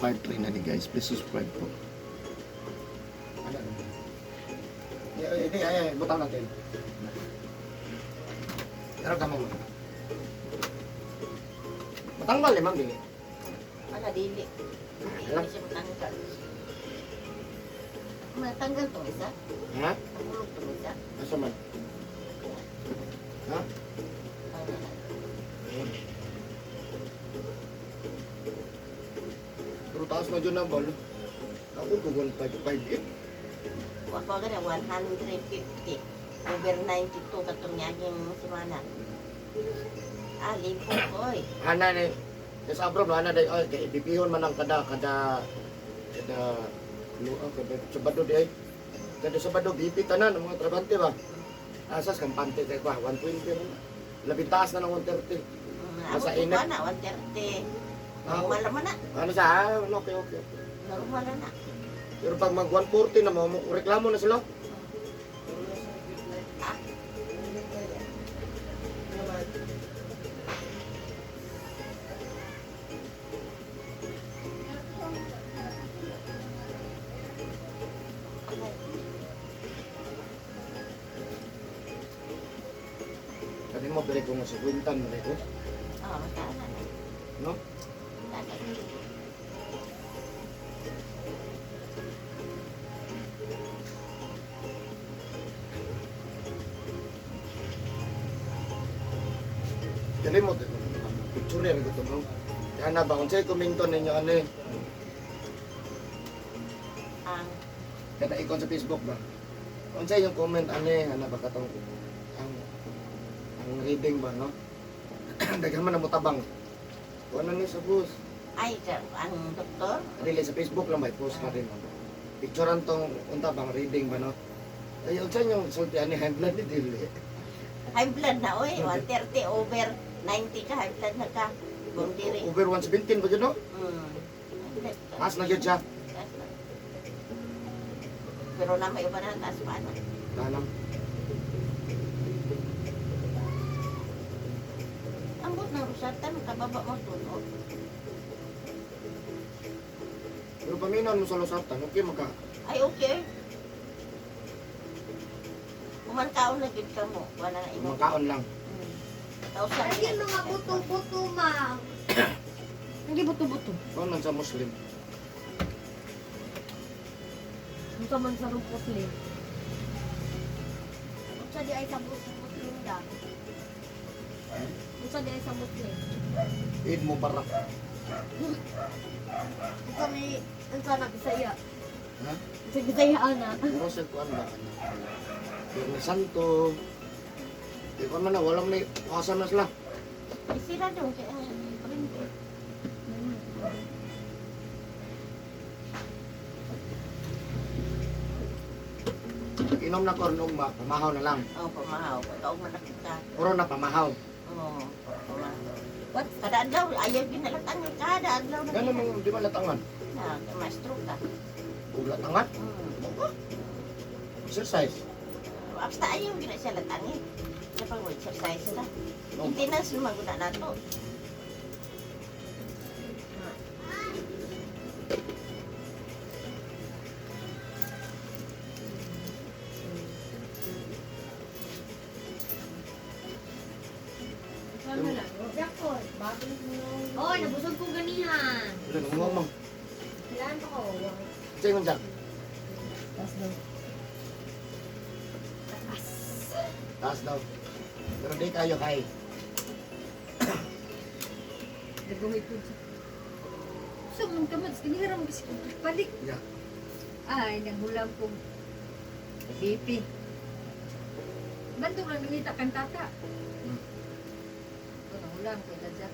part 3 na ni guys. Please subscribe po. Ano? Ay, butang natin. Pero kamo mo. Matanggal eh, ma'am, dili. Wala, dili. Alam? Hindi siya matanggal. Matanggal to isa? Ha? Mahulog to isa? Asa man? Ha? Pero taas na dyan na bal. Ako ko 158. Wako gana 150. Over 92 katong yaging semana. Ah, lipo ko eh. Hana ni. Sa abroad hana day ay kay bipihon man ang kada Sabado di ay. Kada Sabado bipi tanan ang mga trabante ba. Asas kampante kay ba 120 man. Labing taas na ng 130. Ako Nasa ko init. na 130. Ah, Normal naman na. Ano sa okay. Normal na. Pero pag mag 140 na mo reklamo na sila. Ah, Sabi mo balik ko nga sa kwintan mo ko. oh, tama na. No? Tama na. Dali mo picture yan ko mo. Kaya na ba kung sa'yo kuminto ninyo ano eh. Ang Kaya ikon sa Facebook ba? Kung sa'yo yung comment ano eh. Ano ba katong ang reading ba no? Daghan man na mo tabang. Kung ano ni sa bus. ay, ang doktor, Dili sa Facebook lang may post na rin. Picturean tong unta bang reading ba no? Ay yung sa'yo yung sulti ani high blood ni Dili. high blood na oy, 130 over 90 ka, high blood na ka. Kung diri. Over 117 ba yun no? High blood ka. Taas na yun siya. Taas na. Pero na may iba na taas pa na. Tanang. Ambot ng rusatan, kababa mo tunod. Pero paminan mo sa losartan, okay maka. Ay, okay. Kumantaon na gid ka mo. Wala na imo. Makaon lang. Tausan Lagi mga buto-buto, ma. Hindi buto-buto. Kung man sa Muslim. Ang saman sa rupot li. Sa di ay sa buto-buto da. Ang sa di ay sa muslim. Eid mo barak. Ito may, ang sana Bisaya. Ha? Sa Bisaya ana. Pero sa kuan ba? Pero santo. Di ko man na, walang may kasan na sila. Isira dong kaya printe. Inom na kornong ba, pamahaw na lang. Oh, pamahaw. Pagkaong manakit ka. Puro na pamahaw. Oh, pamahaw. What? Kada adlaw, ayaw ginalatang kada adlaw na. Yan naman, di man latangan. Na, maestro ka. Kung latangan, exercise. Basta ayaw gina siya latangin. Sa pag-exercise na. No. Maintenance lumaguna na to. Jakol. Bakit mo? Oy, nabusog ko ganihan. Wala nang umamang. Kailangan ko. Sa'yo man dyan. Tapos daw. Taas daw. Pero di kayo kay. Nagumit po siya. So, mong kamad. Kinihiram ko siya. Balik. Yeah. Ay, naghulam ko. BP. Bantong lang nangita kang tata. Ito, nahulam ko. Dadya.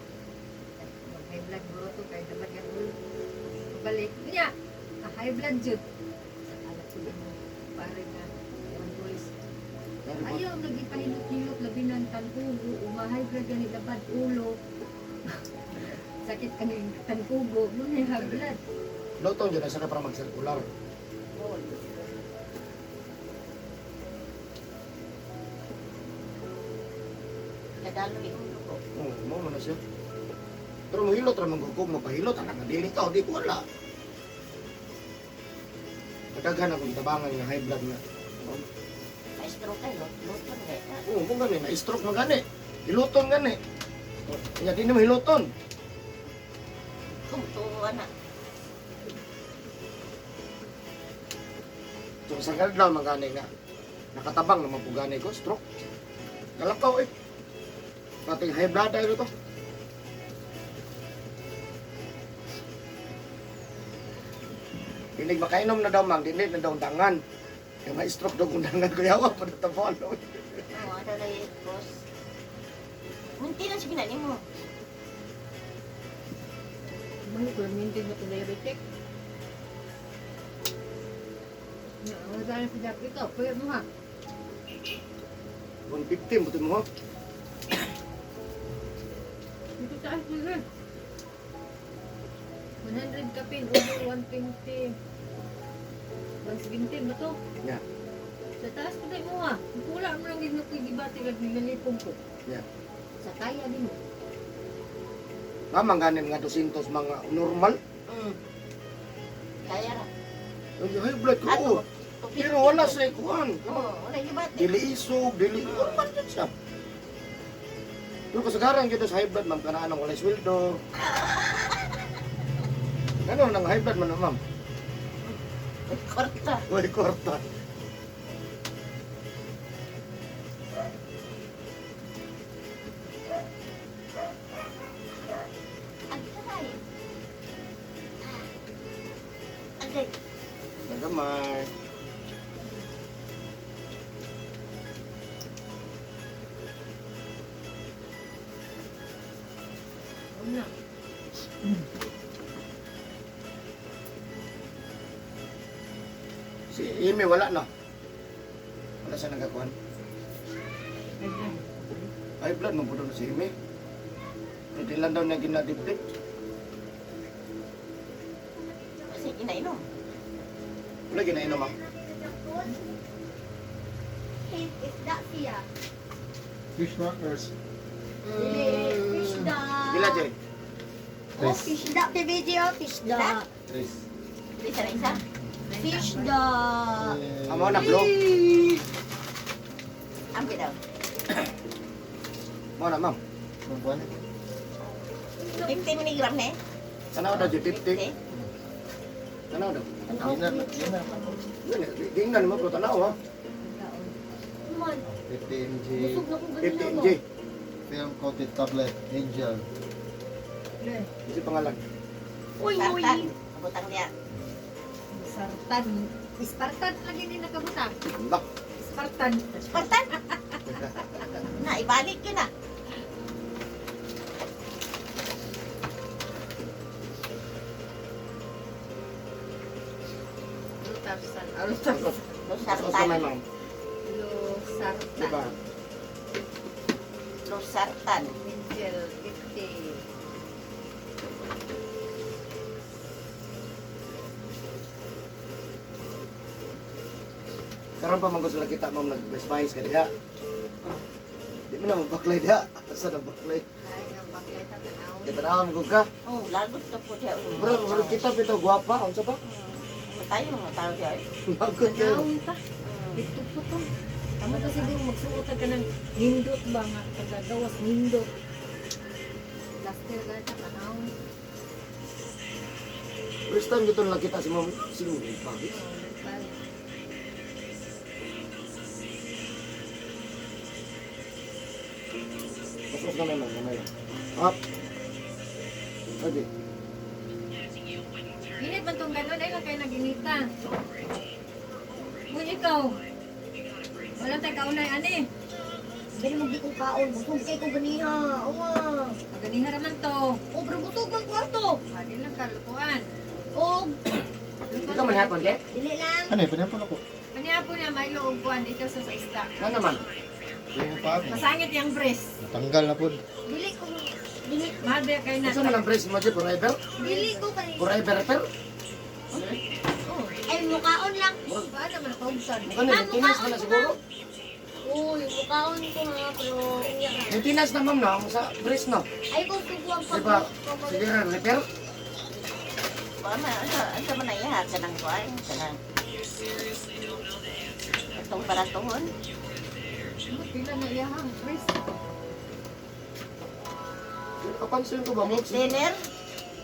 Mag-high blood mo ito. Kahit naman yan ulo. Balik. Kanya, high blood jud. Sa alat ko din mo. Pare na. Yung tulis. Ayaw, nagipahilot-hilot. Labinan tankugo. Umahay blood yan. Ilabad ulo. Sakit ka ng tankugo. Muna yung high blood. Lotong dyan, nasa ka para mag-circular. Kadalo yung ulo ko. Oo, mo na siya. Pero mahilot ramang kung mapahilot, anak na dili ka, o di ko wala. Nagagana kong tabangan nga high blood nga. Maestro kayo, luton eh. Oo, kung gani, na-stroke mo gani. Hiluton gani. Kaya di naman hiluton. Kumtuwa na. So sa ganun man gani nga, nakatabang naman po gani ko, stroke. Kalakaw eh. Pating high blood tayo to. Hindi makainom na daw mang, hindi na daw dangan. Kaya ma-stroke daw kung dangan ko yawa pa na tabalo. Oo, ano na yun, boss. Munti na sige na mo. Mga ko maintain mo to diabetic. Ya, wala na sa dapit ito. Pwede mo ha. 150 buti mo. Ito taas sige. 100 ka pin, over 120. 117 ba to? Yeah. Sa taas ko tayo mo ha. Wala mo lang din ako gibati lang nilalipong ko. Yeah. Sa kaya din mo. Mamang ganin nga 200 mga normal. Kaya na. Yung high blood ko. Ato, Oo. Pero wala sa ikuan. Oo, wala yung bate. Dili isog, dili normal din siya. Pero kasagaran kita sa high blood, ma'am, kanaan ang walay sweldo. Ano nang high blood man, ma'am? Korta. Walay kwarta. Agay. Agay. Nagamay. Una. Si Amy wala na. Wala siya nagakuhan. High blood mo po doon si Amy. Hindi lang daw niya ginadipdik. Kasi kinainom. Wala ginainom, ma'am. Isda siya. Fish markers. Isda. Gila, Jay. Oh, isda. Video, isda. Tres. Isa na isa. Isda. Amo na, bro. Ambil daw. Mo na, ma'am. Mampuan. 50 miligram na eh. Tanaw daw, Jay. 50. 50. Tanaw daw. Dinar. Tingnan mo, bro. Tanaw, ha. Man, 15 mg. busog na kong 50 ganina mg. mo. Film coated tablet. Angel. Isi pangalan. Uy, uy. Sartan. Abutang niya. Sartan. Spartan lagi ni nakabutang. Bak. Spartan. Spartan. Na, ibalik yun ah. Losartan. Sa may, ma'am. Losartan. Diba? Losartan. Angel 50. Karon pa man gusto lang kita, ma'am, nag-best ka diha. Di mo na magbaklay diha. Asa na baklay? Ay, ang bakleta tanaw. Kita na mo ka. Oh, lagot ka po siya. Bro, wala kita pito guwapa. Unsa ba? Tayo mga tao siya eh. Lagot kayo. Tanaw ka. Ito po to. Ano ka siguro magsuot ka ng nindot ba nga? Pagkagawas nindot. Laster ka sa tanaw. First time dito lang kita si ma'am. Sino yung pagis? Pasok na lang, gamay lang. Up. Okay. Init man tong gano'n, ay lang kayo naginita. Kung ikaw, wala tayo kaunay, ani. Dali mo di kong kaon. Busog kay ko ganiha. Awa. Maganiha raman to. Oh, pero busog ang kwarto. Adi lang kalukuan. Oh, Ikaw man hapon, ke? dili lang. Ano eh, pinapan ako. Kanya po niya, may loobuan dito sa isda. Ano naman? Yung pa. Masangit yung breast. Natanggal na po. Dili ko. Dili. Mahal ba kayo na? Asa man ang brace mo dyan? Forever? Dili ko kanina. Forever, ever? Ay, mukaon lang. Ba naman, paubsan. Mukha na, tinis mo na siguro. Uy, mukhaon ko nga, pero unya ka. Maintenance na ma'am na, sa breast no. Ay, kung tubuan pa Diba? ko. Sige na, repair. Asa man iya ka ng kuan kanang itong baratuhon. Pila na iyahang breast. Kapansin ko ba mo? Dinner,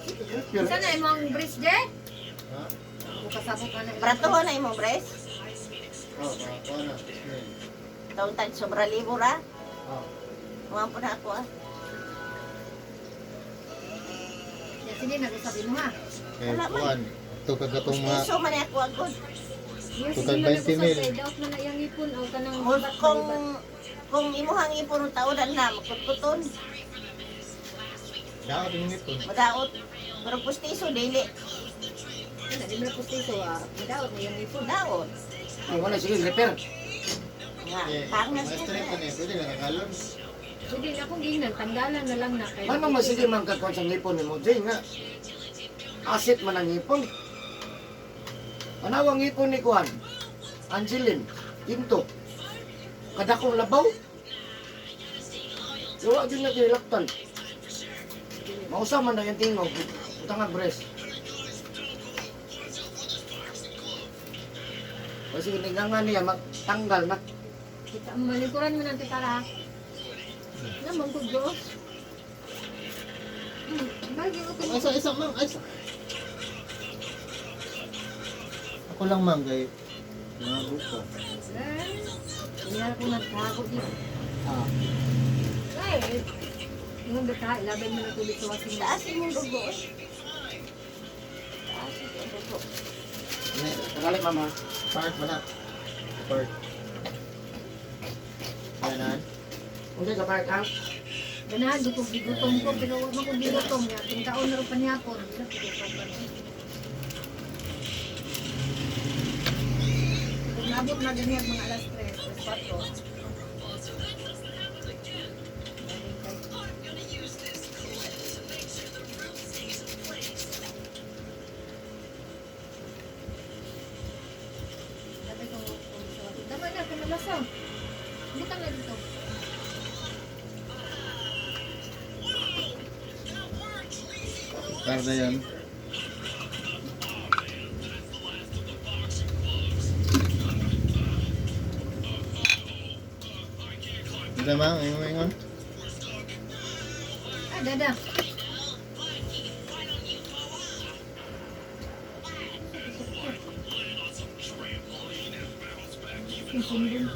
Repair. Isa na imong breast, Jay? Ha? O kasabot ka na imong baratuhon na imong breast. Oh, kuha na. Ismail. Taon tag sobra libo ra. Oh. Mga po na ako ah. Ya, sige, nag-usapin mo ha. Kay Wala man. kuhan. Ito kagatong mga Iso man ako agod. Ya, Total sige, 20 nag-usap mil. kay daot na na iyang ipon o kanang Kung imuhang ipon taudan na makutkuton, dapat yung ipon. madaot. Pero pustiso dili, Ano, di mo na pustiso ah. Daot na iyang ipon. daot. Ay, wala, sige, repair. Nga, Eh, pangas mas ko straight na. na pwede na nakalon. Sige, akong ginan, tanggalan na lang na kay. Ano man sige man kakon sa ngipon ni mo, Jay nga. Asset man ang ngipon. Anawang ngipon ni Kuan? Angeline, Tinto. Kadakong labaw. Wala din na kilaktan. Mausa man na yung tingog. Utang nga breast. Kasi hiningangan niya, magtanggal na. Kita malikuran mo ng titara. Namang ko Diyos. Bagi ko Ay, isa, ma'am. Ay, isa. Ako lang, ma'am. Kay mga buko. Kaya ko nagkago dito. Ah. Ay, yung bata, ilabay mo na tubig sa wasing Taas imong dugo. Taas imong dugo. Tagalit mama. Part ba na? Part. Yan, Hindi ka parang ang. Ganahan, di ko gigutom ko, pero huwag mo kong gigutom niya. Kung taon na rin pa niya ako, hindi na gigutom pa niya. Kung nabot na ganyan mga alas 3, alas 4. Sabi ko, damay na, kung nalasang. Butang na dito. Par na yan. Hindi ma'am, ayun ingon. Ah, dada. Sundin.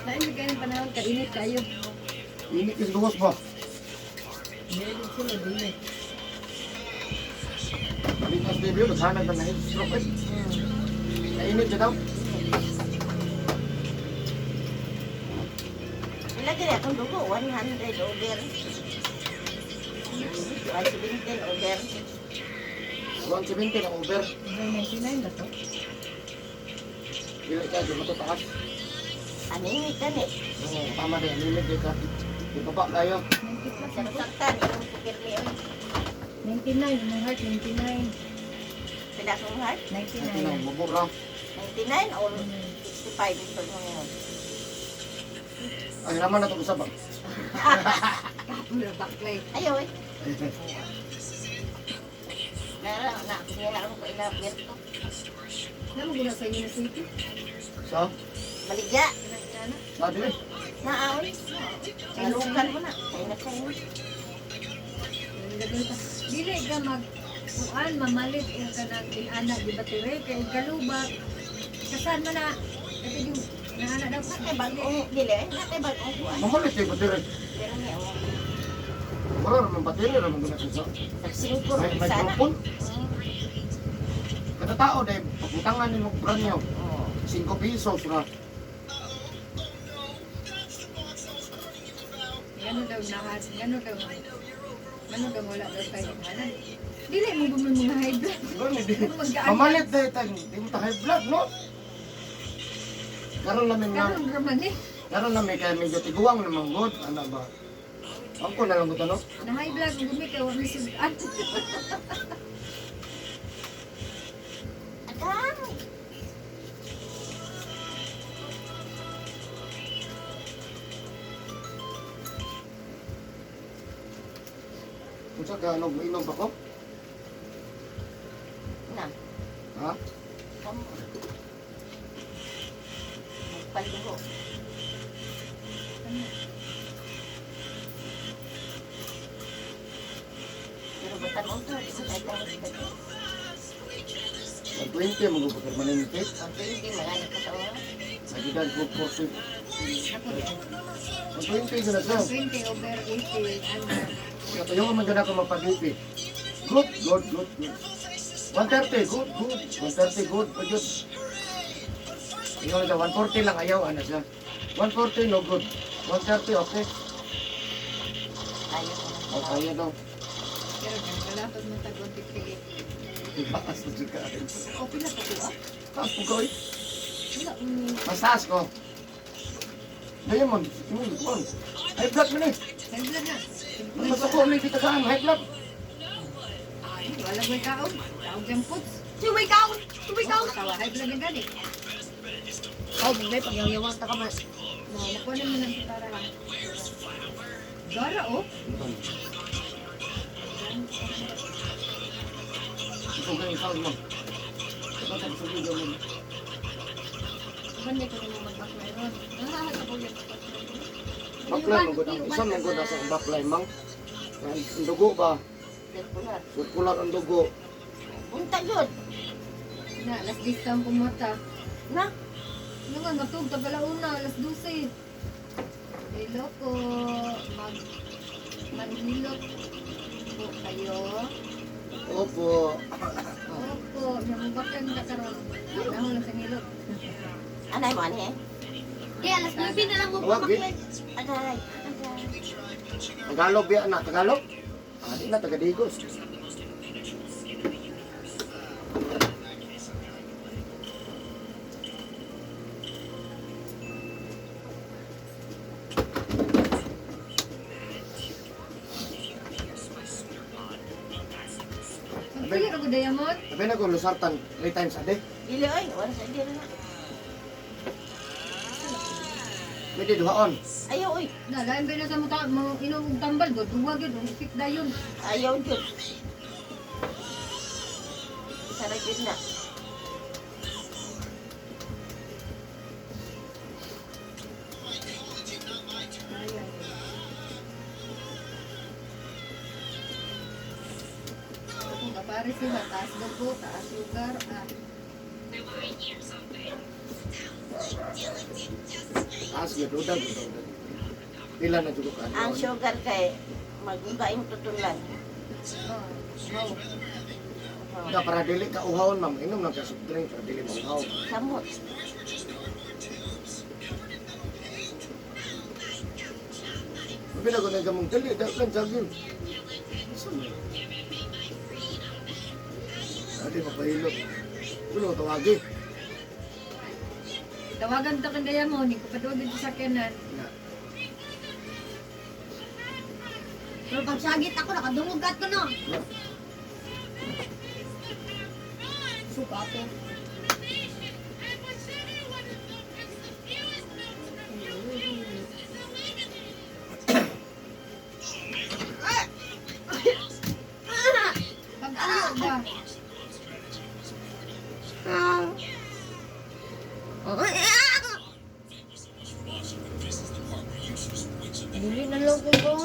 Lain di kayo ng panahon, kainit kayo. Init yung duhos ba? Meron sila dinit. Likas baby, naghanag na head stroke eh. Nainit siya daw. Ilagay akong dugo, 100 over. 117 over. 170 na over. 99 na to. Dili ka, di mo ito taas. Animi ka ni. Oo, tama din, limit di ka. Di pa tayo. 90 plus na to. Saksakan, yung pukir niyo. 99, my heart, 99. Pinakong heart, Ito 99. na, bubura. 99 or 65 ito mo ngayon. Ay naman na ito usap ba? Kapula baklay. Ayaw eh. Nara ko ilapit ko. Naman guna sa inyo na city. So, Maligya. Kinakana. sabi eh. Naaon. Nalukan mo na. Kaya na. Nilagay pa. Dili ka mag kuan mamalit yung kanang inana di ba tire kay galubat. Kasan man na ito yung naana daw pa. Natay bagong dili. Natay bagong kuwan. Mahalit eh, patire. Pero niya mo. Wala naman patire, naman guna siya sa. Nagsingkor May sana. microphone. Kada tao dahil paputangan ni mo branyo. Oo. 5 pesos na. Gano daw nahas, gano daw wala daw kayo hanan. Dili mo ba mga high blood? Siguro hindi. Magkaan. Mamalit dahil tayo, hindi mo ta high blood, no? Karon namin nga, Karon raman eh. karon namin kaya medyo tiguang naman good, ano ba? Ako na lang ito, no? Na high blood mo gumi kay wa misudan. Agay! Kung sa ka, ano, inom pa ko? Na, Ha? kamu. Magpaliho. Pero batan mo to, di ko tayo tayo. 120, mag-upot permanente. Ang hindi mga nakatawa. Sagidad ko 40. Ako din. 120 ka na siya. 20 over 80 under. Kaya yung mga ganda ko magpag-ipit. Good, good, good, good. 130, good, good. 130, good. Pagod. Tingnan nyo, 140 lang ayaw, ano siya. 140, no good. 130, okay. Ayaw ko na. O, kaya daw. Pero kung kalapag mo tagong 58. Ibaas na siya kain. O pila ka tuwa? Taas po ko eh. Wala. Mas taas ko. Ngayon man, high blood mo na eh. High blood na. Mas ako, may kitagaan, high blood. Wala may kaon. Kaon dyan puts. Sumigaw! Sumigaw! Tawa high blood na gani. Oh, may pagyaw-yawan ta ka man. Nakuha naman ang para lang. Gara oh. Ito ka yung sound mo. Ito ka sa video mo. Banda ko naman mag-backline ron. Nakahata ko yung Backline mo gud ang isa mo gud sa backline mang. Ang dugo ba? Circular. Circular ang dugo. Punta yun. na, alas 10 kang kumata. Na, Ano nga, matug, tagalauna, alas 12. Hello po, manhilot po kayo. Opo. Opo, namubakan ka karon. Ako lang sa hilot. anay mo ani eh. Kaya alas 9 na lang mo Wag, eh. Agay, agay. Tagalog biya na, Tagalog? Ah, di na, Tagadigos. Magpili ako diamond. Sabi na kung lusartan 3 times a day. Dili oy, wala sa dili na. Pwede duhaon. Ayaw oy, Na, lain ba na sa mo inom og tambal do, duwag yun, isip dayon. ayaw jud. Sarap yun na. Kung kapare sila, taas dugo, taas sugar, Taas yun, udag. Pila na jugo ka. Ang sugar kay magugay mo tutulan. wow. Da para dili ka uhawon ma'am, inom lang ka soft drink para dili mauhaw. Samot. Sabi na ko na gamong dili, dapat sagin. Adi mapahilot. Kuno tawagi. Tawagan ta kang diamond, hindi ko pa doon dito sa kanan. Pero pag sagit ako, nakadungugat ko no. Suka ako. Pag-ayo ba? Dili na lang kung kung.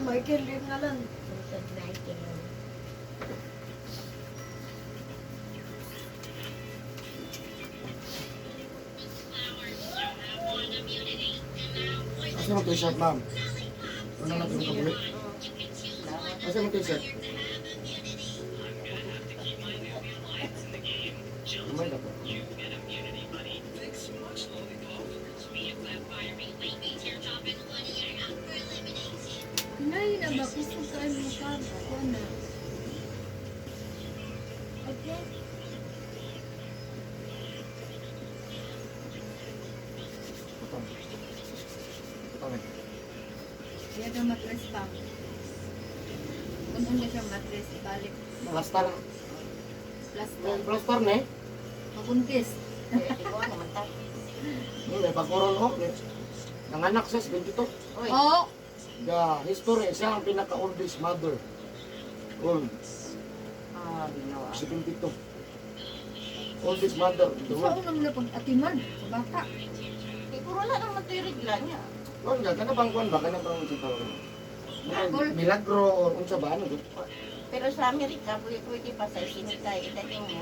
Michael Lim na lang. Asa mo t-shirt ma'am? Ano na ito kabuli? Asa mo t-shirt? Umay na po. Ako na. Okay. Putong. Putong eh. Kaya ka matres pa. Kung hindi siya matres, ibalik. Plaster. Plaster. Plaster na eh. Mabuntis. Ikaw naman tayo. May pagkuron ko. Nanganak siya, 22. Uy, Oo. The history, siya ang pinaka-oldest mother. Old, ginawa. 72. Oldest mother in the Sa world. unang na pag-atiman sa bata. Puro lang ang materigla niya. Kung nga, kana bang kuwan ba? Kana bang unsa tawag? Milagro or unsa ba? Ano? Pero sa Amerika, pwede pa sa isinitay. Idating mo,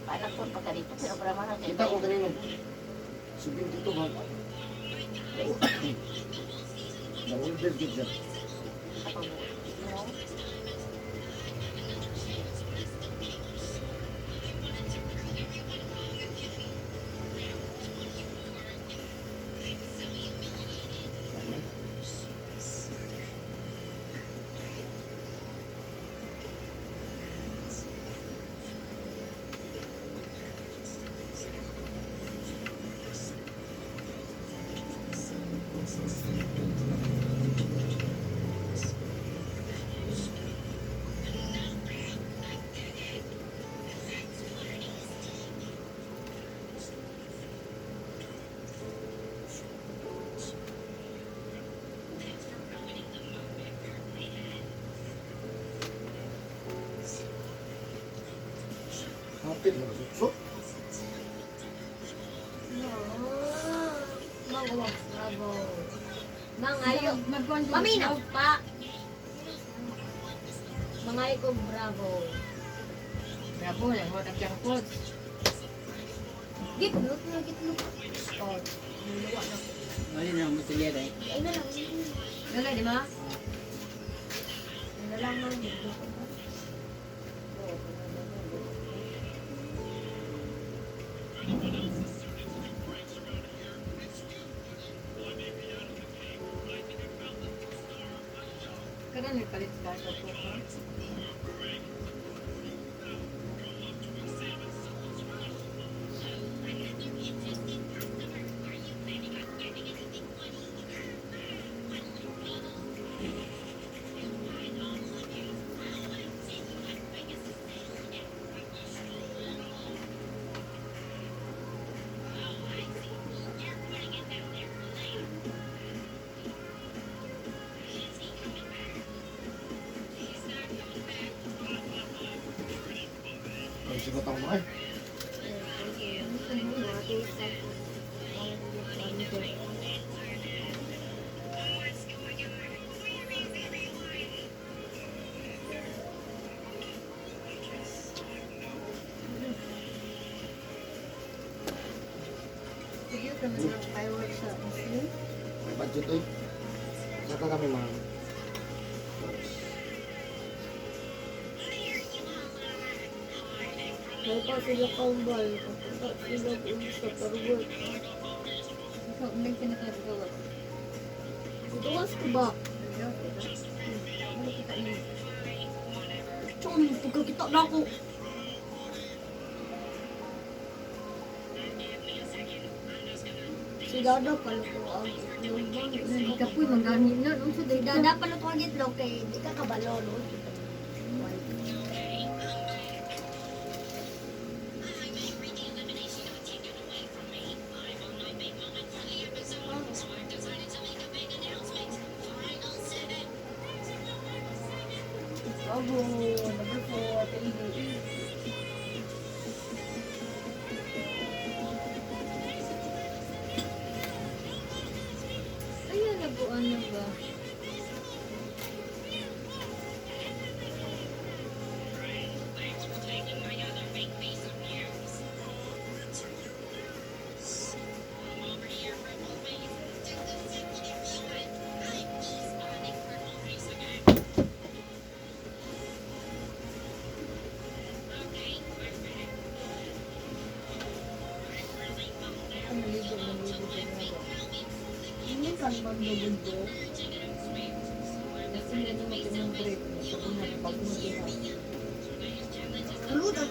anak ko pa dito, pero para mahal kayo. Kita ko kanino. 72 ba? The oldest gid siya. Hapit na susok. Magawa. Bravo. Mangayo. Magkuhan ko. Mami na pa. Mangayo ko bravo. Bravo, lang mo nagkang coach. Gitlot na gitlot. Oh. Niluwa na. Mali na mo sige dai. Ay na lang. Dala, di ba? Ay na lang ng gitlot. Kada nagpalit ka sa po. Ay, sigot ako mo eh. Sige, kami ng fireworks sa Muslim. May budget eh. Saka kami mga May pa sila kambal. Kapag sila ulit sa parwat. Ikaw, may pinakagawat. Tuwas ko ba? Ano kita niyo? Tsaka nang pagkakita na ako. Si Dada pala ko ang itlog. Hindi ka po'y mangganin na. Ano sa Si data? Dada pala ko ang itlog kay di ka kabalo. No? Bravo, number 4, Pilipinas. Ayan, nabuan na ba? Ang maligo sa mga ba? Hindi ka naman bubundok. Kasi Hindi na natin ng break. Sabi na, pag mo diha. Tulungan